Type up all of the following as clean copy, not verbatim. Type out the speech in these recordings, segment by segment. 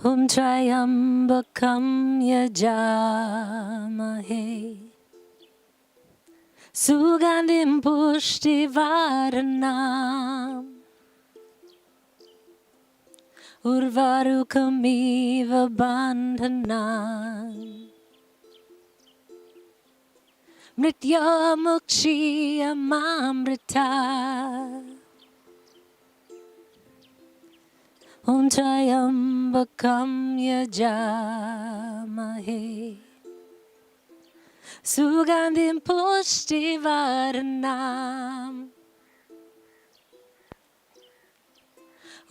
Trayambakam yajamahe Sugandhim pushtivaranam Urvarukamiva bandhanam Mrityamukshiyamamrita Trayambakam yajamahe Sugandhim pushtivaranam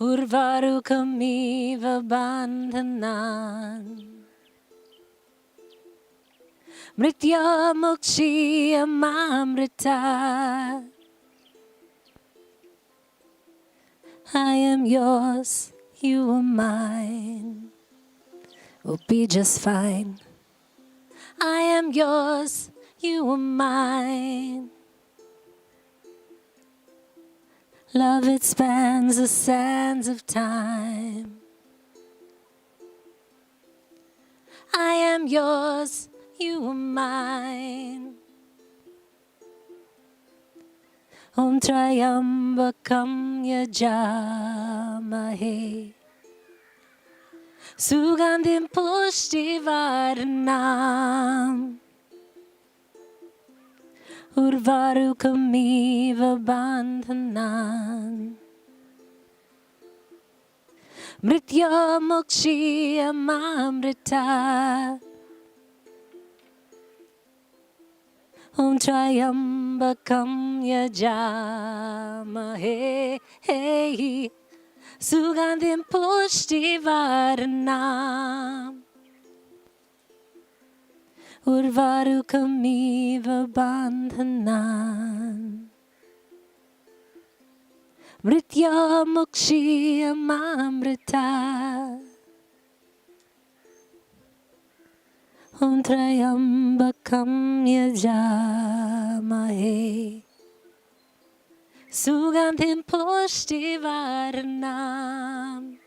Urvarukamiva bandhanan Mrityamukshiyamamrita I am yours, you are mine. We'll be just fine. I am yours, you are mine. Love, it spans the sands of time. I am yours, you are mine. Trayambakam yajamahe Sugandhim pushtivaranam Urvarukamiva bandhanan Mrityamukshiyamamrita Trayambakam yajamahe Sugandhim pushtivaranam Urvarukamiva bandhanan Mrityamukshiyamamrita Trayambakam yajamahe Sugandhim pushtivaranam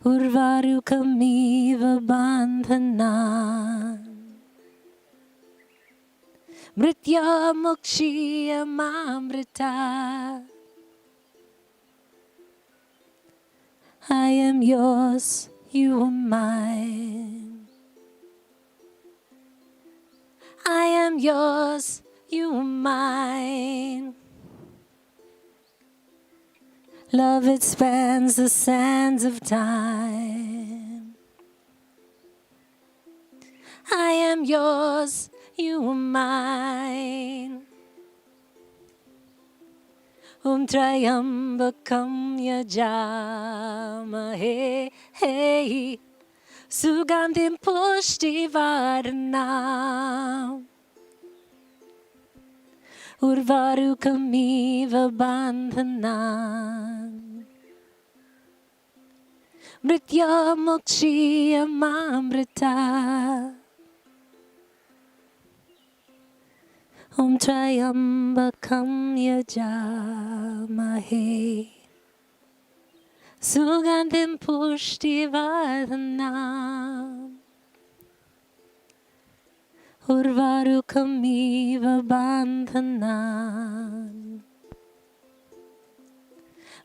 Urvarukamiva bandhanan Mrityamukshiyamamrita I am yours, you are mine. I am yours, you are mine. Love, it spans the sands of time. I am yours, you are mine. Trayambakam yajamahe Sugandhim pushtivaranam Urvarukamiva bandhanan Mrityamukshiyamamrita Trayambakam yajamahe Sugandhim pushtivaranam Urvarukamiva bandhanan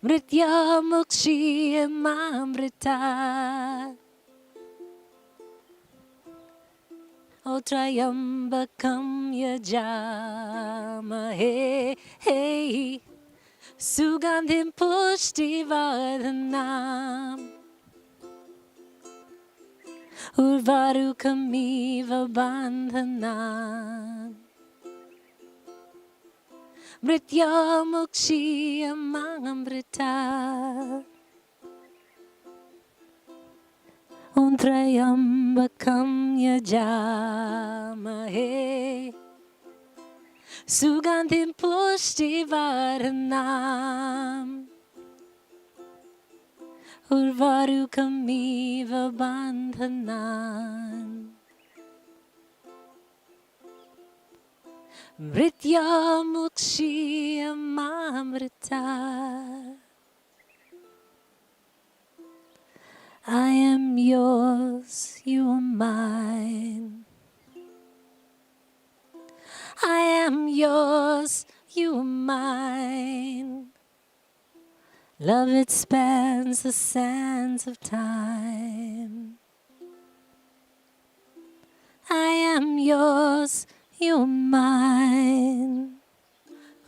Mrityamukshiyamamrita Trayambakam yajamahe Sugandhim pushtivaranam Urvarukamiva bandhanan Mrityamukshiyamamrita Trayambakam yajamahe Sugandhim pushtivaranam Urvarukamiva bandhanan Mrityamukshiyamamrita I am yours, you are mine. I am yours, you are mine. Love, it spans the sands of time. I am yours, you are mine.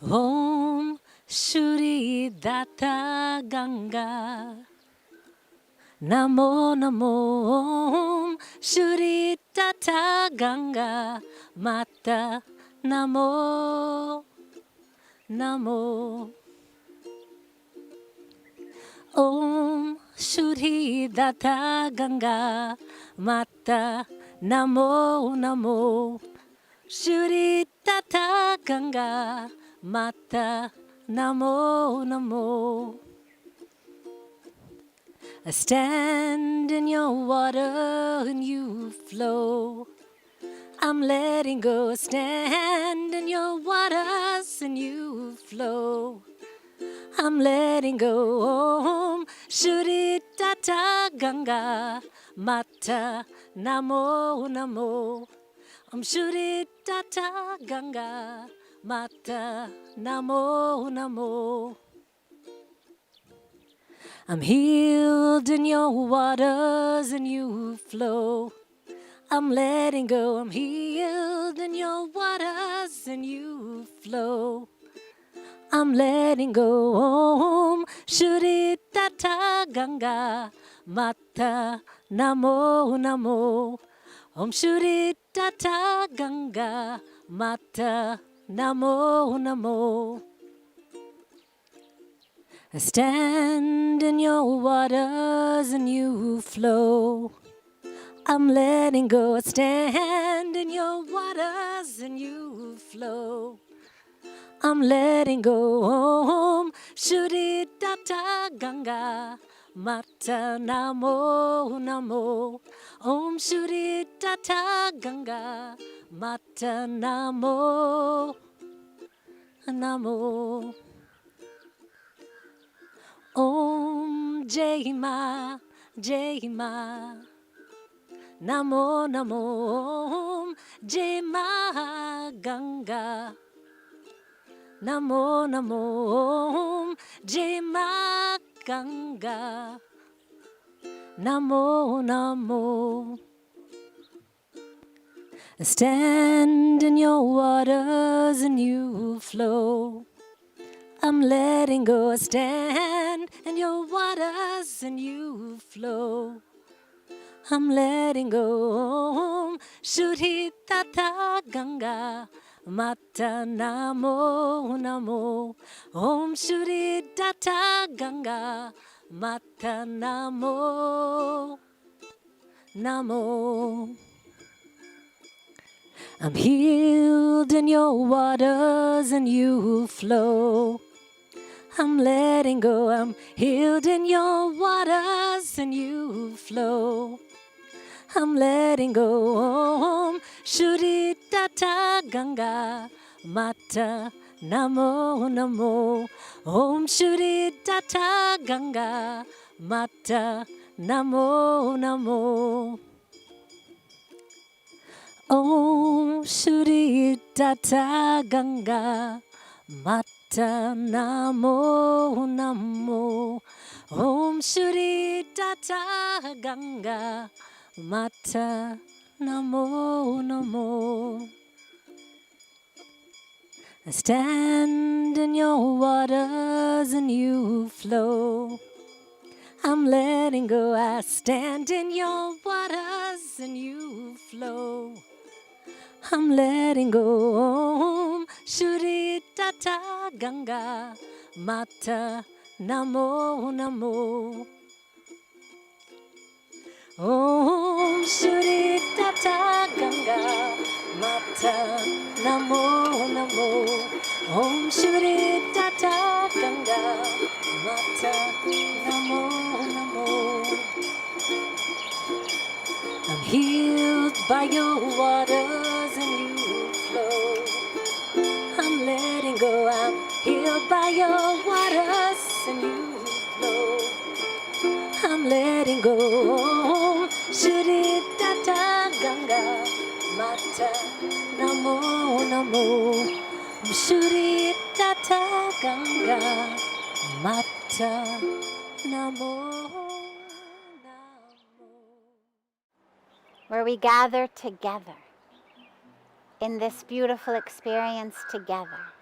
Om Shri Data Ganga. Namo Namo Om Shri Data Ganga Mata Namo Namo Om Shri Data Ganga Mata Namo Namo Shri Data Ganga Mata Namo Namo. I stand in your water and you flow. I'm letting go. Stand in your waters and you flow. I'm letting go. Om Shri Tata Ganga Mata Namo Namo. Om Shri Tata Ganga Mata Namo Namo. I'm healed in your waters and you flow. I'm letting go. I'm healed in your waters and you flow. I'm letting go. Om Shri Tata Ganga Mata Namo Namo. Om Shri Tata Ganga Mata Namo Namo. I stand in your waters and you flow. I'm letting go. I stand in your waters and you flow. I'm letting go. Om Shri Tata Ganga Mata Namo Namo. Om Shri Tata Ganga Mata Namo Namo. Om Jai Ma, Jai Ma. Namo Namo Om Jai Ma Ganga. Namo Namo Om Jai Ma Ganga. Namo Namo. I stand in your waters and you flow. I'm letting go. I stand in your waters and you flow. I'm letting go. Om Shri Tata Ganga Mata Namo Namo. Om Shri Tata Ganga Mata Namo Namo. I'm healed in your waters and you flow. I'm letting go. I'm healed in your waters and you flow. I'm letting go. Om Shri Tata Ganga Mata Namo Namo. Om Shri Tata Ganga Mata Namo Namo. Om Shri Tata Ganga Mata Namo Namo. Om Shri Tata Ganga Mata Namo Namo. I stand in your waters and you flow. I'm letting go. I stand in your waters and you flow. I'm letting go. Om Shri Tata Ganga Mata Namo Namo. Om Shri Tata Ganga Mata Namo Namo. Om Shri Tata Ganga Mata Namo Namo. I'm healed by your waters and you flow. I'm letting go. I'm healed by your waters and you flow. I'm letting go. Shuri Tata Ganga Mata Namo Namo. Shuri Tata Ganga Mata Namo Namo. Where we gather together in this beautiful experience together,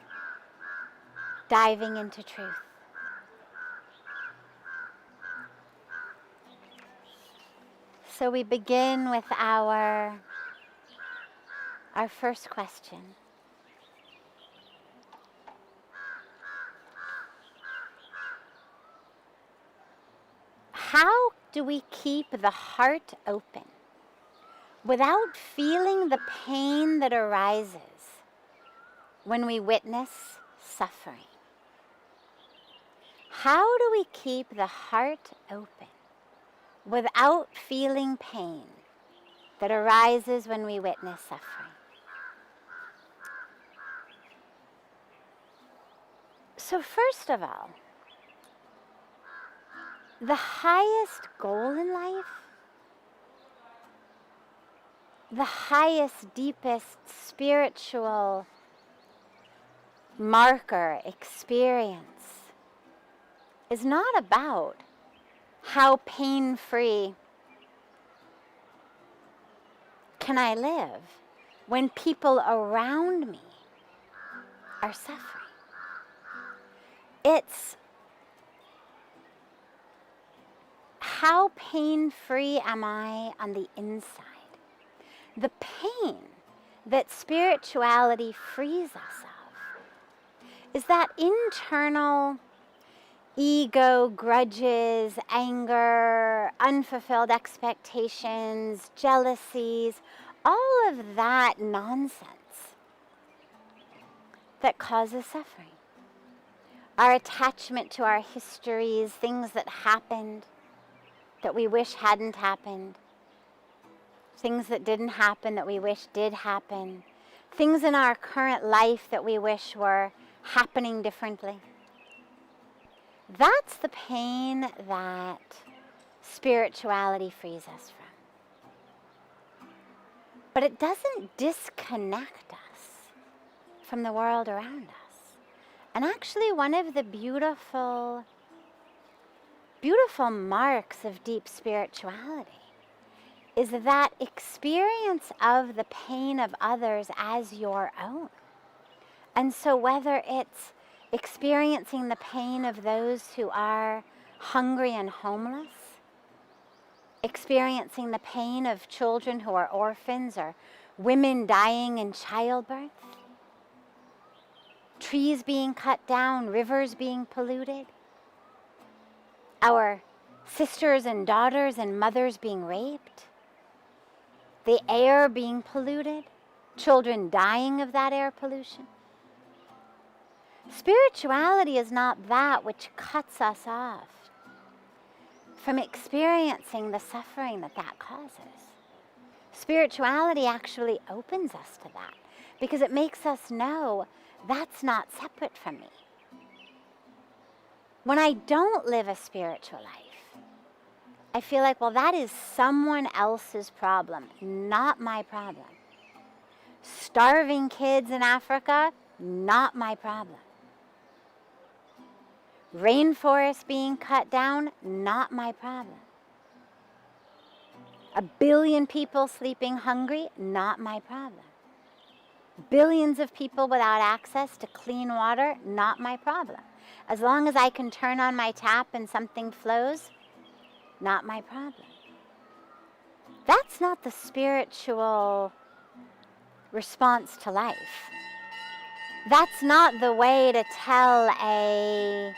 diving into truth. So we begin with our first question. How do we keep the heart open without feeling the pain that arises when we witness suffering? How do we keep the heart open without feeling pain that arises when we witness suffering? So first of all, the highest goal in life, the highest, deepest spiritual marker, experience, is not about how pain-free can I live when people around me are suffering. It's how pain-free am I on the inside? The pain that spirituality frees us of is that internal ego, grudges, anger, unfulfilled expectations, jealousies, all of that nonsense that causes suffering. Our attachment to our histories, things that happened that we wish hadn't happened, things that didn't happen that we wish did happen, things in our current life that we wish were happening differently. That's the pain that spirituality frees us from. But it doesn't disconnect us from the world around us. And actually, one of the beautiful marks of deep spirituality is that experience of the pain of others as your own. And so whether it's experiencing the pain of those who are hungry and homeless, experiencing the pain of children who are orphans or women dying in childbirth, trees being cut down, rivers being polluted, our sisters and daughters and mothers being raped, the air being polluted, children dying of that air pollution. Spirituality is not that which cuts us off from experiencing the suffering that causes. Spirituality actually opens us to that because it makes us know that's not separate from me. When I don't live a spiritual life, I feel like, well, that is someone else's problem, not my problem. Starving kids in Africa, not my problem. Rainforests being cut down, not my problem. 1 billion people sleeping hungry, not my problem. Billions of people without access to clean water, not my problem. As long as I can turn on my tap and something flows, not my problem. That's not the spiritual response to life. That's not the way to tell a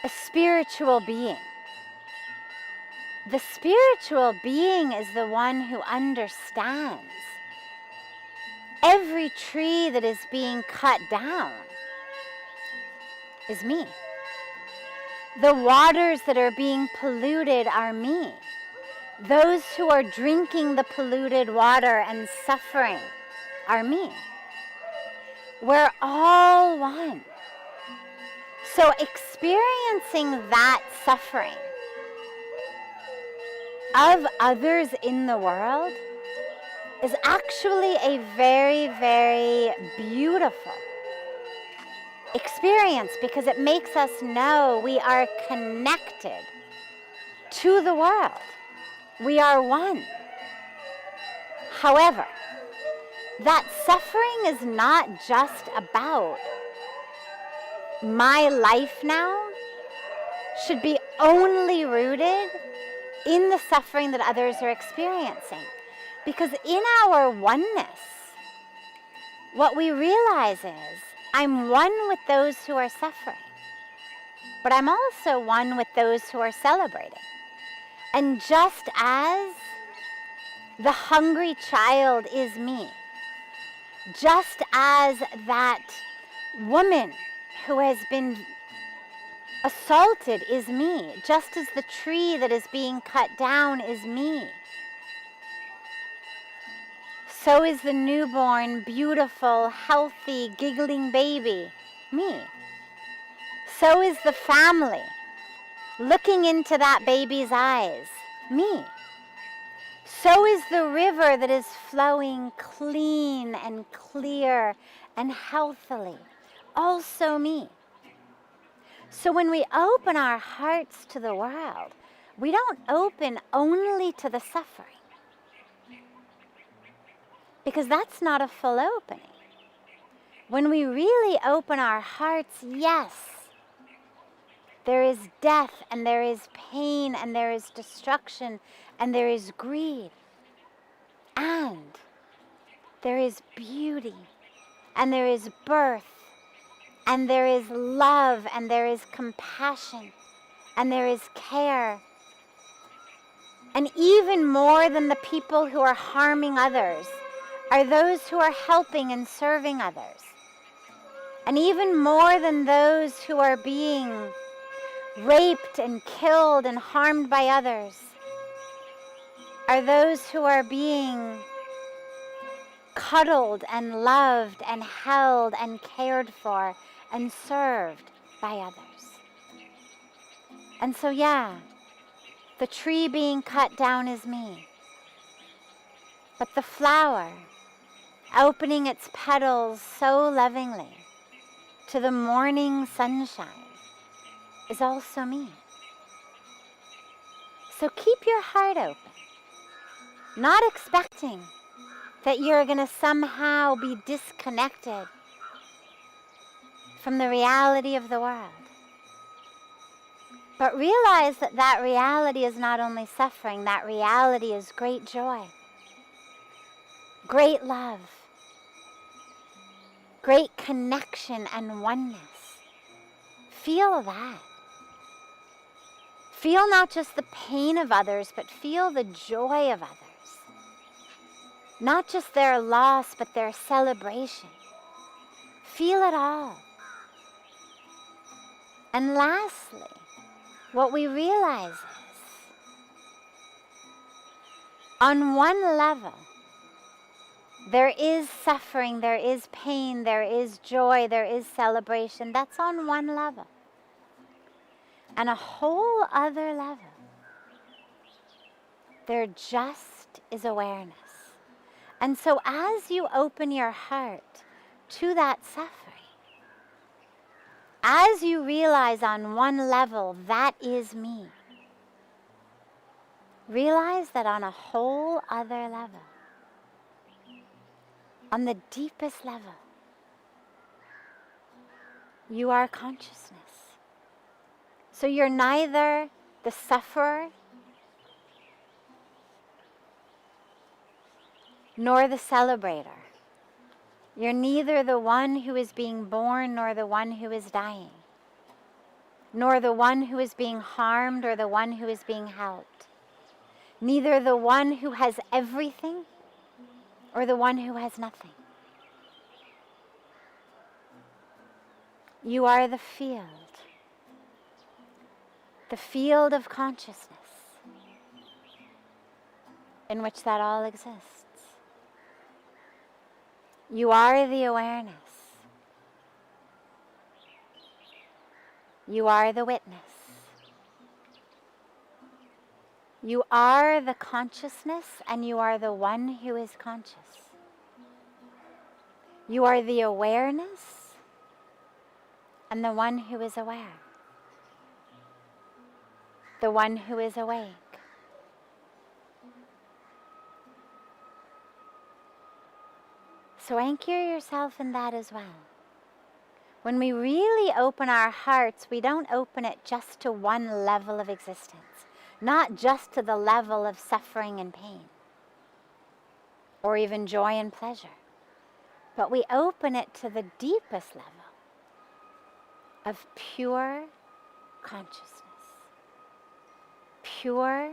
spiritual being. The spiritual being is the one who understands every tree that is being cut down is me. The waters that are being polluted are me. Those who are drinking the polluted water and suffering are me. We're all one. So experiencing that suffering of others in the world is actually a very, very beautiful experience, because it makes us know we are connected to the world. We are one. However, that suffering is not just about my life now, should be only rooted in the suffering that others are experiencing. Because in our oneness, what we realize is, I'm one with those who are suffering, but I'm also one with those who are celebrating. And just as the hungry child is me, just as that woman who has been assaulted is me, just as the tree that is being cut down is me, so is the newborn, beautiful, healthy, giggling baby me. So is the family looking into that baby's eyes me. So is the river that is flowing clean and clear and healthily also me. So when we open our hearts to the world, we don't open only to the suffering, because that's not a full opening. When we really open our hearts, yes, there is death, and there is pain, and there is destruction, and there is greed, and there is beauty, and there is birth, and there is love, and there is compassion, and there is care. And even more than the people who are harming others are those who are helping and serving others. And even more than those who are being raped and killed and harmed by others are those who are being cuddled and loved and held and cared for and served by others. And so, yeah, the tree being cut down is me. But the flower opening its petals so lovingly to the morning sunshine is also me. So keep your heart open, not expecting that you're going to somehow be disconnected from the reality of the world. But realize that that reality is not only suffering, that reality is great joy, great love, great connection and oneness. Feel that. Feel not just the pain of others, but feel the joy of others. Not just their loss, but their celebration. Feel it all. And lastly, what we realize is, on one level, there is suffering, there is pain, there is joy, there is celebration. That's on one level. And a whole other level, there just is awareness. And so as you open your heart to that suffering, as you realize on one level, that is me, realize that on a whole other level, on the deepest level, you are consciousness. So you're neither the sufferer nor the celebrator. You're neither the one who is being born nor the one who is dying, nor the one who is being harmed or the one who is being helped. Neither the one who has everything or the one who has nothing. You are the field of consciousness in which that all exists. You are the awareness. You are the witness. You are the consciousness, and you are the one who is conscious. You are the awareness and the one who is aware. The one who is awake. So anchor yourself in that as well. When we really open our hearts, we don't open it just to one level of existence, not just to the level of suffering and pain, or even joy and pleasure, but we open it to the deepest level of pure consciousness, pure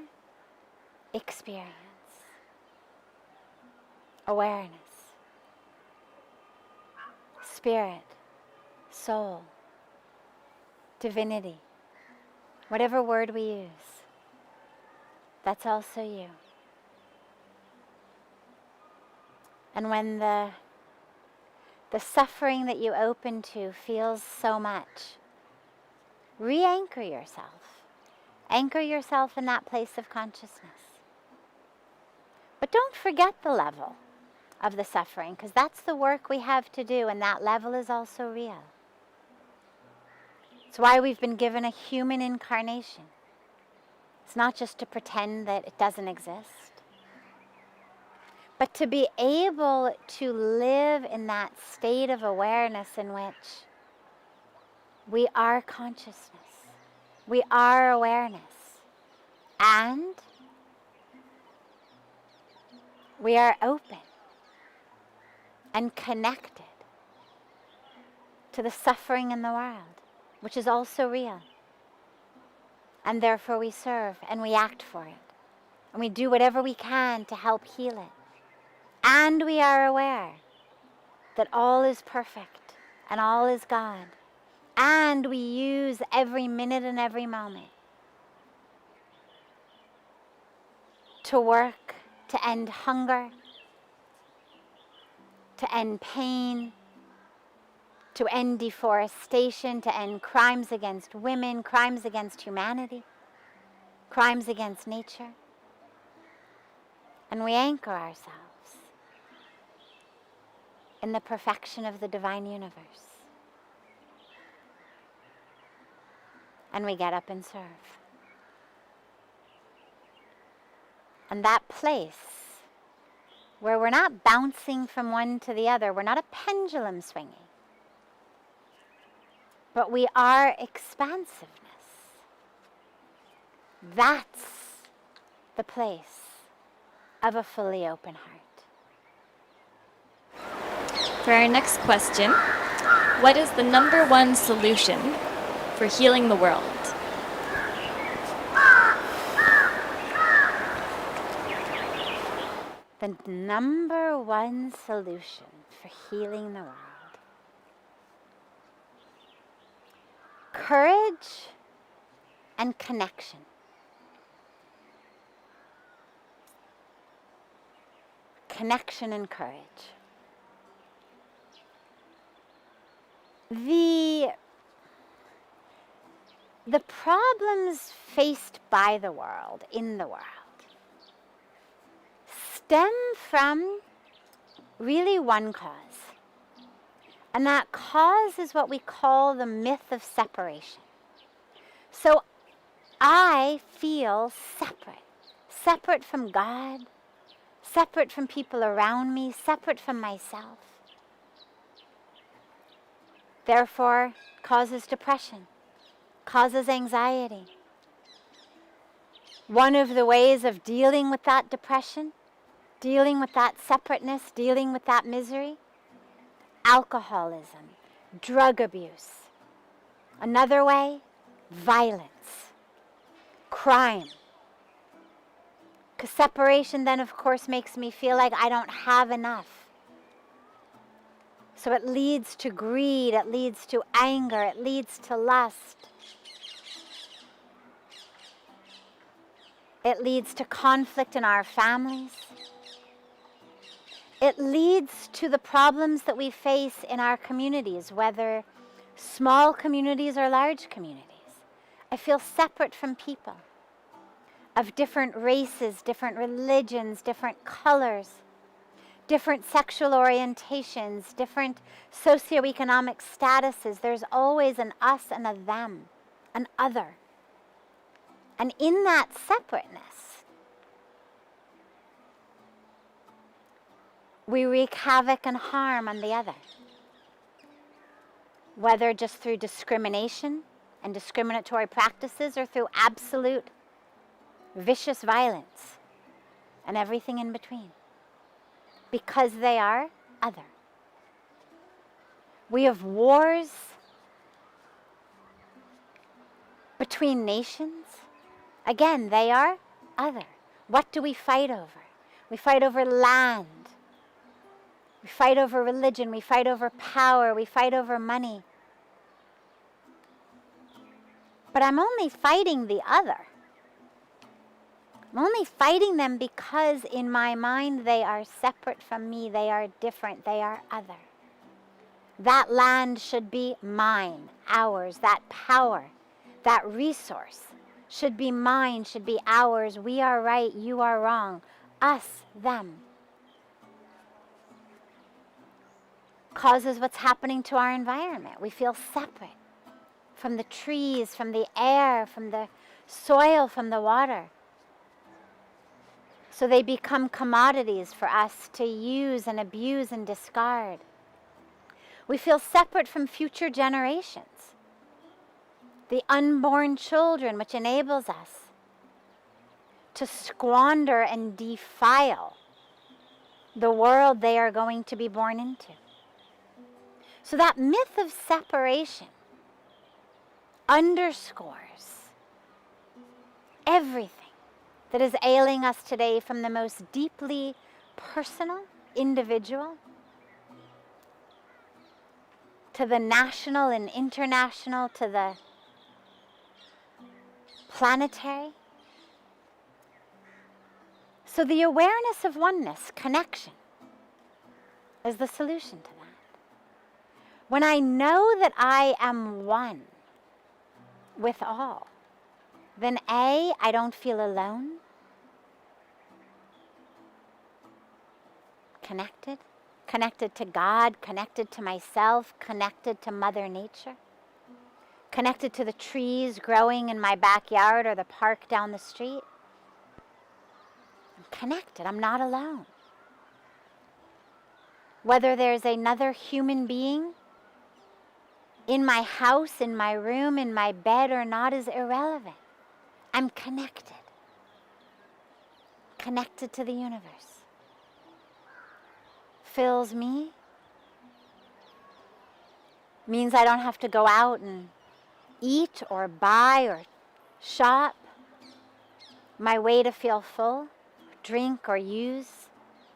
experience, awareness, spirit, soul, divinity, whatever word we use, that's also you. And when the suffering that you open to feels so much, re-anchor yourself. Anchor yourself in that place of consciousness. But don't forget the level of the suffering, because that's the work we have to do, and that level is also real. It's why we've been given a human incarnation. It's not just to pretend that it doesn't exist, but to be able to live in that state of awareness in which we are consciousness, we are awareness, and we are open and connected to the suffering in the world, which is also real. And therefore we serve and we act for it. And we do whatever we can to help heal it. And we are aware that all is perfect and all is God. And we use every minute and every moment to work, to end hunger, to end pain, to end deforestation, to end crimes against women, crimes against humanity, crimes against nature. And we anchor ourselves in the perfection of the divine universe. And we get up and serve. And that place where we're not bouncing from one to the other, we're not a pendulum swinging, but we are expansiveness. That's the place of a fully open heart. For our next question, what is the number one solution for healing the world? The number one solution for healing the world. Courage and connection. Connection and courage. The problems faced by the world, in the world, stem from really one cause. And that cause is what we call the myth of separation. So I feel separate from God, separate from people around me, separate from myself. Therefore, causes depression, causes anxiety. One of the ways of dealing with that depression, dealing with that separateness, dealing with that misery, alcoholism, drug abuse. Another way, violence, crime. Because separation then, of course, makes me feel like I don't have enough. So it leads to greed, it leads to anger, it leads to lust. It leads to conflict in our families. It leads to the problems that we face in our communities, whether small communities or large communities. I feel separate from people. of different races, different religions, different colors, different sexual orientations, different socioeconomic statuses. There's always an us and a them, an other. And in that separateness, we wreak havoc and harm on the other. Whether just through discrimination and discriminatory practices or through absolute vicious violence and everything in between. Because they are other. We have wars between nations. Again, they are other. What do we fight over? We fight over land. We fight over religion. We fight over power. We fight over money. But I'm only fighting the other. I'm only fighting them because in my mind they are separate from me. They are different. They are other. That land should be mine, ours. That power, that resource should be mine, should be ours. We are right, you are wrong. Us, them. Causes what's happening to our environment. We feel separate from the trees, from the air, from the soil, from the water. So they become commodities for us to use and abuse and discard. We feel separate from future generations. The unborn children, which enables us to squander and defile the world they are going to be born into. So that myth of separation underscores everything that is ailing us today, from the most deeply personal, individual, to the national and international, to the planetary. So the awareness of oneness, connection, is the solution to that. When I know that I am one with all, then A, I don't feel alone, connected to God, connected to myself, connected to Mother Nature, connected to the trees growing in my backyard or the park down the street. I'm connected, I'm not alone. Whether there's another human being in my house, in my room, in my bed or not is irrelevant. I'm connected. Connected to the universe. Fills me. Means I don't have to go out and eat or buy or shop my way to feel full, drink or use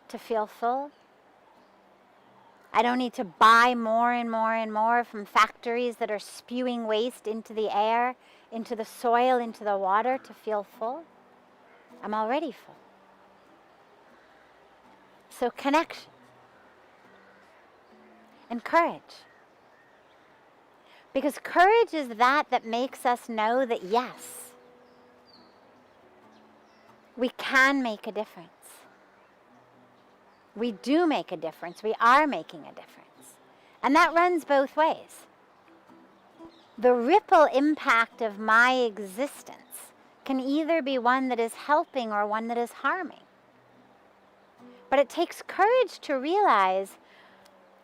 to feel full. I don't need to buy more and more and more from factories that are spewing waste into the air, into the soil, into the water to feel full. I'm already full. So connection and courage. Because courage is that makes us know that yes, we can make a difference. We do make a difference. We are making a difference. And that runs both ways. The ripple impact of my existence can either be one that is helping or one that is harming. But it takes courage to realize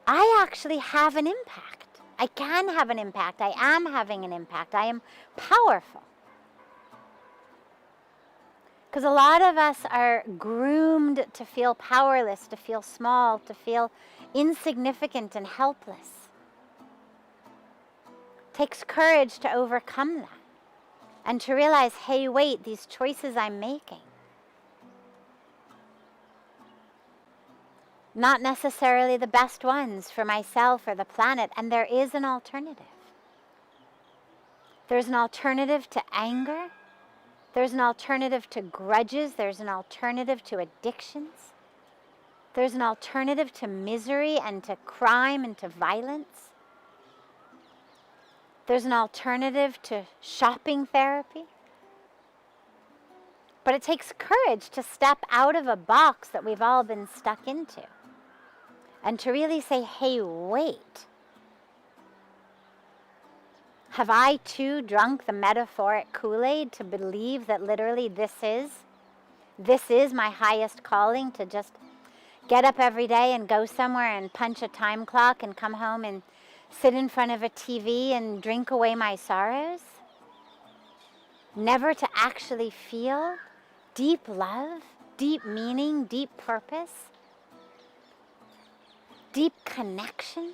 I actually have an impact. I can have an impact. I am having an impact. I am powerful. Because a lot of us are groomed to feel powerless, to feel small, to feel insignificant and helpless. It takes courage to overcome that and to realize, hey, wait, these choices I'm making, not necessarily the best ones for myself or the planet, and there is an alternative. There's an alternative to anger. There's an alternative to grudges. There's an alternative to addictions. There's an alternative to misery and to crime and to violence. There's an alternative to shopping therapy. But it takes courage to step out of a box that we've all been stuck into. And to really say, hey, wait. Have I too drunk the metaphoric Kool-Aid to believe that literally this is my highest calling, to just get up every day and go somewhere and punch a time clock and come home and sit in front of a TV and drink away my sorrows? Never to actually feel deep love, deep meaning, deep purpose, deep connection?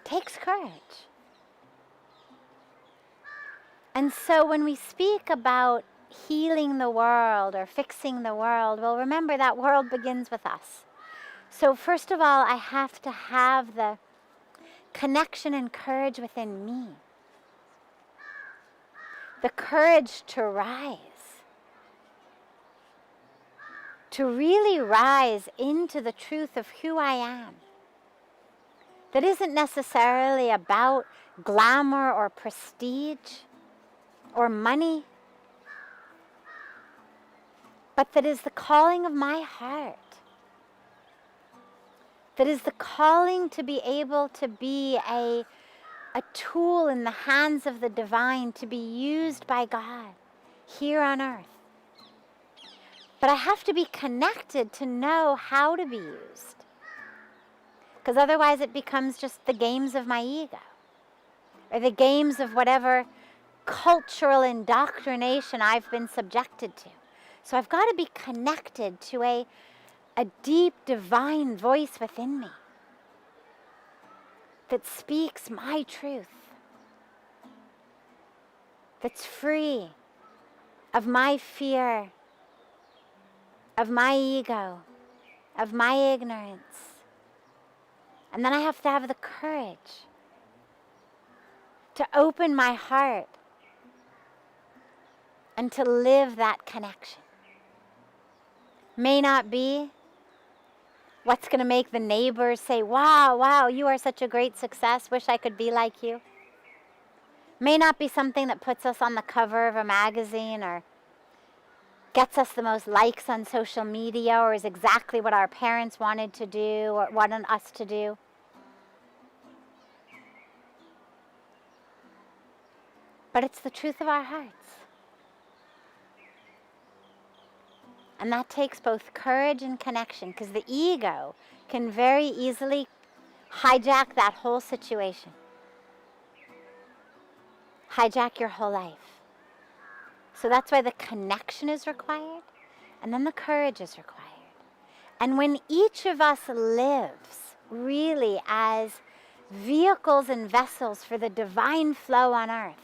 Takes courage. And so when we speak about healing the world or fixing the world, well, remember that world begins with us. So first of all, I have to have the connection and courage within me. The courage to rise. To really rise into the truth of who I am. That isn't necessarily about glamour or prestige or money, but that is the calling of my heart. That is the calling to be able to be a tool in the hands of the divine, to be used by God here on earth. But I have to be connected to know how to be used. Because otherwise it becomes just the games of my ego, or the games of whatever cultural indoctrination I've been subjected to. So I've got to be connected to a deep divine voice within me that speaks my truth, that's free of my fear, of my ego, of my ignorance. And then I have to have the courage to open my heart and to live that connection. May not be what's going to make the neighbors say, wow, you are such a great success, wish I could be like you. May not be something that puts us on the cover of a magazine or gets us the most likes on social media, or is exactly what our parents wanted to do or wanted us to do. But it's the truth of our hearts. And that takes both courage and connection, because the ego can very easily hijack that whole situation. Hijack your whole life. So that's why the connection is required, and then the courage is required. And when each of us lives really as vehicles and vessels for the divine flow on earth,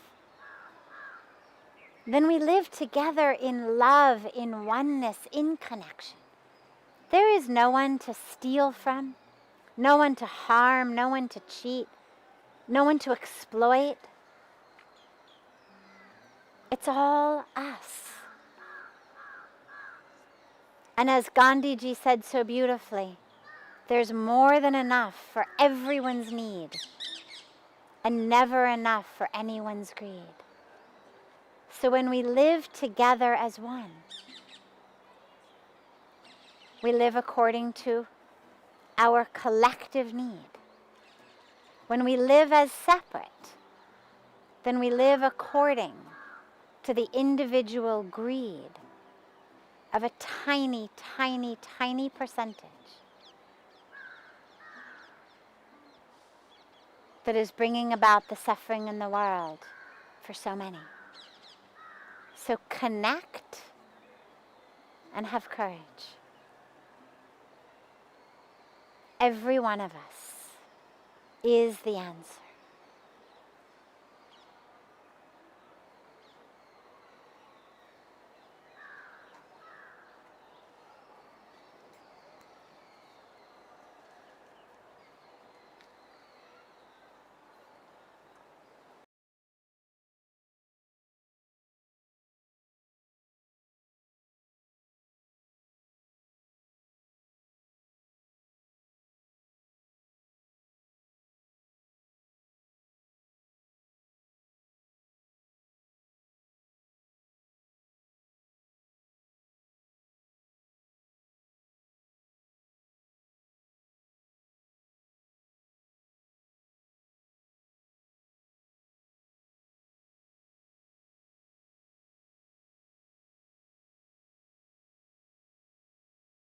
then we live together in love, in oneness, in connection. There is no one to steal from, no one to harm, no one to cheat, no one to exploit. It's all us. And as Gandhiji said so beautifully, there's more than enough for everyone's need and never enough for anyone's greed. So when we live together as one, we live according to our collective need. When we live as separate, then we live according to the individual greed of a tiny, tiny, tiny percentage that is bringing about the suffering in the world for so many. So connect and have courage. Every one of us is the answer.